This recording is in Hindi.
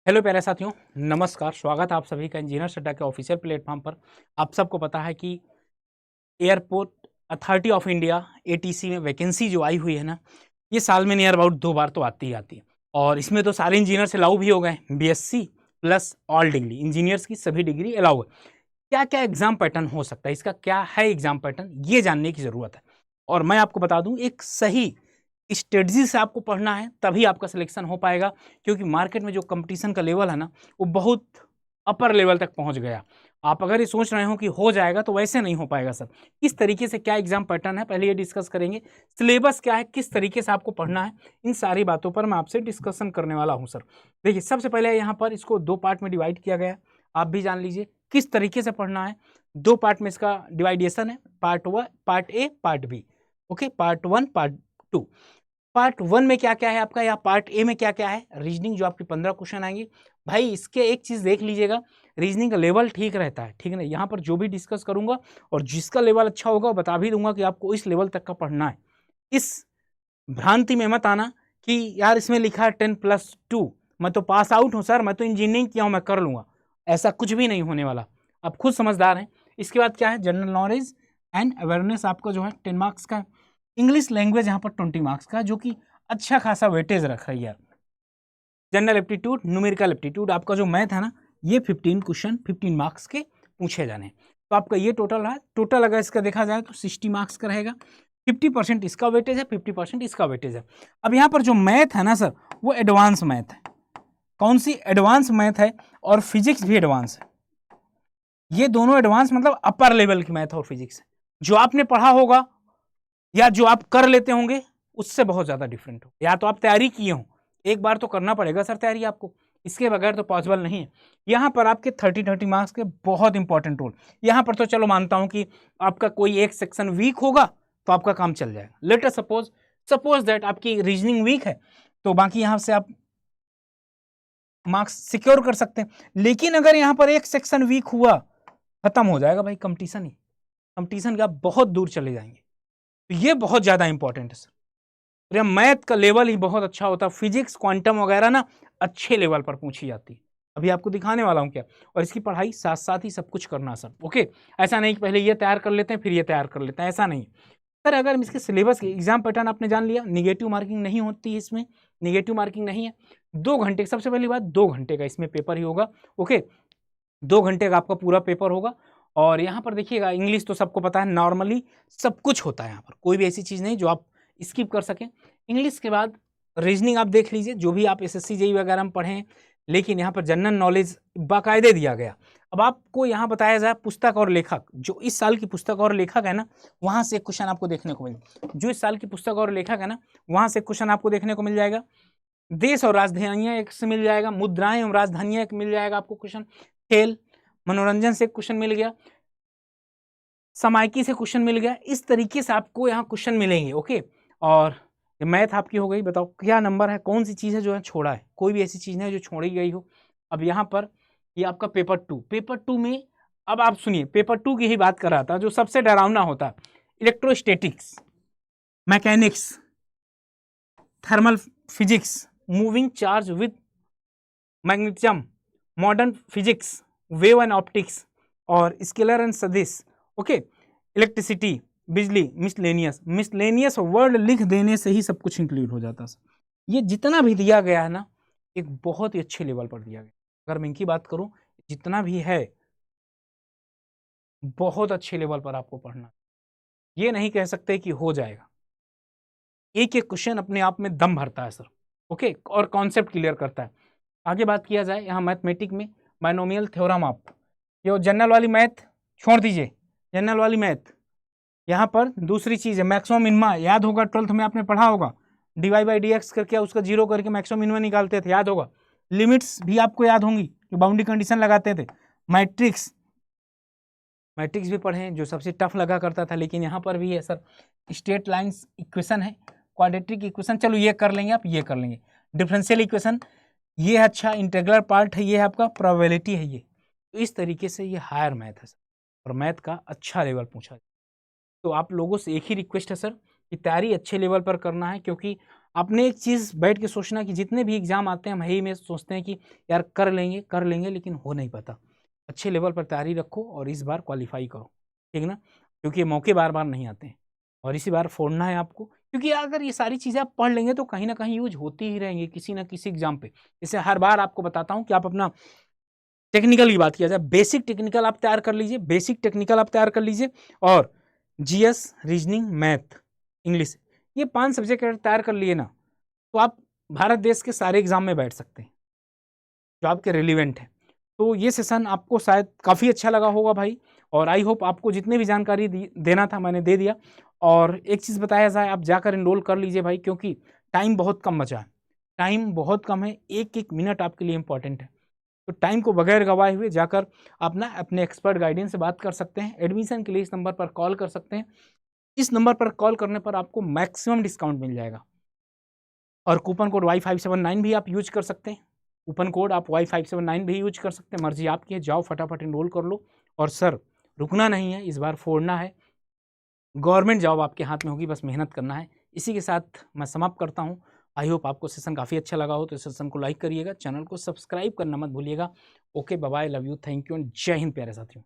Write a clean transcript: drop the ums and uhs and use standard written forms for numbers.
हेलो प्यारे साथियों, नमस्कार। स्वागत है आप सभी का इंजीनियर्स अड्डा के ऑफिशियल प्लेटफॉर्म पर। आप सबको पता है कि airport authority of India ATC में वैकेंसी जो आई हुई है ना, ये साल में नियर अबाउट 2 बार तो आती ही आती है। और इसमें तो सारे इंजीनियर्स अलाउ भी हो गए, BSc plus all degree engineers की सभी डिग्री अलाउ है। क्या क्या एग्जाम पैटर्न हो सकता है, इसका क्या है एग्जाम पैटर्न, ये जानने की जरूरत है। और मैं आपको बता दूं, एक सही स्ट्रेटजी से आपको पढ़ना है, तभी आपका सिलेक्शन हो पाएगा। क्योंकि मार्केट में जो कंपटीशन का लेवल है ना, वो बहुत अपर लेवल तक पहुंच गया। आप अगर ये सोच रहे हो कि हो जाएगा, तो वैसे नहीं हो पाएगा सर। किस तरीके से क्या एग्जाम पैटर्न है, पहले ये डिस्कस करेंगे। सिलेबस क्या है, किस तरीके से आपको पढ़ना है, इन सारी बातों पर मैं आपसे डिस्कशन करने वाला हूं सर। देखिए, सबसे पहले यहाँ पर इसको 2 पार्ट में डिवाइड किया गया है। आप भी जान लीजिए किस तरीके से पढ़ना है। 2 पार्ट में इसका डिवाइडेशन है, part 1, part A, part B. Okay, part 1, part 2। Part 1 में क्या क्या है आपका, या पार्ट ए में क्या क्या है। रीजनिंग जो आपकी 15 क्वेश्चन आएंगे भाई, इसके एक चीज देख लीजिएगा, रीजनिंग का लेवल ठीक रहता है, ठीक है ना। यहाँ पर जो भी डिस्कस करूंगा और जिसका लेवल अच्छा होगा, बता भी दूंगा कि आपको इस लेवल तक का पढ़ना है। इस भ्रांति में मत आना कि यार इसमें लिखा है 10+2, मैं तो पास आउट हूं सर, मैं तो इंजीनियरिंग किया हूं, मैं कर लूंगा। ऐसा कुछ भी नहीं होने वाला, आप खुद समझदार हैं। इसके बाद क्या है, जनरल नॉलेज एंड अवेयरनेस आपका जो है 10 मार्क्स का। इंग्लिश लैंग्वेज यहाँ पर 20 मार्क्स का, जो कि अच्छा खासा वेटेज रख रही है। जनरल एप्टीट्यूड, न्यूमेरिकल एप्टीट्यूड, आपका जो मैथ है ना, ये 15 क्वेश्चन 15 मार्क्स के पूछे जाने। तो आपका ये टोटल है। टोटल अगर इसका देखा जाए तो 60 मार्क्स का रहेगा। 50% इसका वेटेज है, 50% इसका वेटेज है। अब यहाँ पर जो मैथ है ना सर, वो एडवांस मैथ है। कौन सी एडवांस मैथ है, और फिजिक्स भी एडवांस है। ये दोनों एडवांस मतलब अपर लेवल की मैथ और फिजिक्स है। जो आपने पढ़ा होगा या जो आप कर लेते होंगे, उससे बहुत ज्यादा डिफरेंट हो। या तो आप तैयारी किए हो, एक बार तो करना पड़ेगा सर तैयारी आपको, इसके बगैर तो पॉसिबल नहीं है। यहाँ पर आपके 30 मार्क्स के बहुत इंपॉर्टेंट रोल। यहाँ पर तो चलो मानता हूं कि आपका कोई एक सेक्शन वीक होगा तो आपका काम चल जाएगा। लेट अस सपोज दैट आपकी रीजनिंग वीक है, तो बाकी यहां से आप मार्क्स सिक्योर कर सकते हैं। लेकिन अगर यहाँ पर एक सेक्शन वीक हुआ, खत्म हो जाएगा भाई कंपटीशन ही। कंपटीशन के आप बहुत दूर चले जाएंगे। तो ये बहुत ज्यादा इंपॉर्टेंट है सर। मैथ का लेवल ही बहुत अच्छा होता है। फिजिक्स, क्वांटम वगैरह ना अच्छे लेवल पर पूछी जाती है। अभी आपको दिखाने वाला हूं क्या। और इसकी पढ़ाई साथ साथ ही सब कुछ करना सर। ओके, ऐसा नहीं कि पहले ये तैयार कर लेते हैं फिर ये तैयार कर लेते हैं, ऐसा नहीं सर। अगर इसके सिलेबस के एग्जाम पैटर्न आपने जान लिया, निगेटिव मार्किंग नहीं होती है इसमें, निगेटिव मार्किंग नहीं है। 2 घंटे, सबसे पहली बात 2 घंटे का इसमें पेपर ही होगा। ओके, 2 घंटे का आपका पूरा पेपर होगा। और यहाँ पर देखिएगा, इंग्लिश तो सबको पता है, नॉर्मली सब कुछ होता है यहाँ पर, कोई भी ऐसी चीज़ नहीं जो आप स्किप कर सकें। इंग्लिश के बाद रीजनिंग आप देख लीजिए, जो भी आप एसएससी जेई वगैरह में पढ़े हैं। लेकिन यहाँ पर जनरल नॉलेज बाकायदे दिया गया। अब आपको यहाँ बताया जाए पुस्तक और लेखक, जो इस साल की पुस्तक और लेखक है ना, वहाँ से एक क्वेश्चन आपको देखने को मिलेगा। जो इस साल की पुस्तक और लेखक है ना, वहाँ से क्वेश्चन आपको देखने को मिल जाएगा। देश और राजधानियाँ एक से मिल जाएगा, मुद्राएं एवं राजधानियाँ एक मिल जाएगा आपको क्वेश्चन। खेल मनोरंजन से क्वेश्चन मिल गया, समायकी से क्वेश्चन मिल गया। इस तरीके से आपको यहाँ क्वेश्चन मिलेंगे। ओके, और मैथ आपकी हो गई। बताओ क्या नंबर है, कौन सी चीज़ है जो है छोड़ा है, कोई भी ऐसी चीज़ नहीं है जो छोड़ी गई हो। अब यहाँ पर ये आपका पेपर 2 में, अब आप सुनिए, पेपर 2 की ही बात कर रहा था, जो सबसे डरावना होता है। Electrostatics, mechanics, thermal physics, moving charge with magnetism, modern physics, wave and optics, और स्केलर एंड सदिश। ओके, इलेक्ट्रिसिटी, बिजली, मिसलेनियस वर्ड लिख देने से ही सब कुछ इंक्लूड हो जाता है। ये जितना भी दिया गया है ना, एक बहुत ही अच्छे लेवल पर दिया गया। अगर मैं इनकी बात करूं, जितना भी है बहुत अच्छे लेवल पर आपको पढ़ना। ये नहीं कह सकते कि हो जाएगा। एक एक क्वेश्चन अपने आप में दम भरता है सर। ओके, और कॉन्सेप्ट क्लियर करता है। आगे बात किया जाए यहाँ मैथमेटिक में, बाइनोमियल थ्योरम। आप ये जनरल वाली मैथ छोड़ दीजिए, जनरल वाली मैथ। यहाँ पर दूसरी चीज़ है मैक्सिमम मिनिमा, याद होगा 12th में आपने पढ़ा होगा। dy/dx करके उसका जीरो करके मैक्सिमम मिनिमा निकालते थे, याद होगा। लिमिट्स भी आपको याद होंगी, कि बाउंड्री कंडीशन लगाते थे। मैट्रिक्स, मैट्रिक्स भी पढ़े, जो सबसे टफ लगा करता था। लेकिन यहाँ पर भी है सर, स्ट्रेट लाइन्स इक्वेशन है, क्वाड्रेटिक इक्वेशन, चलो ये कर लेंगे, आप ये कर लेंगे। डिफरेंशियल इक्वेशन, ये अच्छा इंटीग्रल पार्ट है, ये आपका प्रोबेबिलिटी है। ये तो इस तरीके से ये हायर मैथ है सर, और मैथ का अच्छा लेवल पूछा। तो आप लोगों से एक ही रिक्वेस्ट है सर, कि तैयारी अच्छे लेवल पर करना है। क्योंकि आपने एक चीज़ बैठ के सोचना कि जितने भी एग्ज़ाम आते हैं हम यही में सोचते हैं कि यार कर लेंगे, लेकिन हो नहीं पाता। अच्छे लेवल पर तैयारी रखो और इस बार क्वालीफाई करो, ठीक ना? क्योंकि ये मौके बार-बार नहीं आते हैं और इसी बार फोड़ना है आपको, क्योंकि अगर ये सारी चीज़ें आप पढ़ लेंगे तो कहीं न कहीं यूज़ होती ही रहेंगी किसी न किसी एग्ज़ाम पे। जैसे हर बार आपको बताता हूँ कि आप अपना टेक्निकल की बात किया जाए, बेसिक टेक्निकल आप तैयार कर लीजिए, बेसिक टेक्निकल आप तैयार कर लीजिए और जीएस, रीजनिंग, मैथ, इंग्लिश, ये 5 सब्जेक्ट अगर तैयार कर लिए ना, तो आप भारत देश के सारे एग्ज़ाम में बैठ सकते हैं, जो आपके रिलेवेंट हैं। तो ये सेशन आपको शायद काफ़ी अच्छा लगा होगा भाई, और आई होप आपको जितनी भी जानकारी देना था मैंने दे दिया। और एक चीज़ बताया जाए, आप जाकर एनरोल कर लीजिए भाई, क्योंकि टाइम बहुत कम बचा है, टाइम बहुत कम है, एक-एक मिनट आपके लिए इम्पोर्टेंट है। तो टाइम को बगैर गवाए हुए जाकर आप ना अपने एक्सपर्ट गाइडेंस से बात कर सकते हैं। एडमिशन के लिए इस नंबर पर कॉल कर सकते हैं। इस नंबर पर कॉल करने पर आपको मैक्सिमम डिस्काउंट मिल जाएगा और कूपन कोड Y579 भी आप यूज़ कर सकते हैं। कूपन कोड आप Y579 भी यूज़ कर सकते हैं, मर्ज़ी आपकी है। जाओ फटाफट एनरोल कर लो और सर रुकना नहीं है, इस बार फोड़ना है। गवर्नमेंट जॉब आपके हाथ में होगी, बस मेहनत करना है। इसी के साथ मैं समाप्त करता हूँ। आई होप आपको सेशन काफ़ी अच्छा लगा हो, तो इस सेशन को लाइक करिएगा, चैनल को सब्सक्राइब करना मत भूलिएगा। Okay, bye bye, love you, thank you and जय हिंद प्यारे साथियों।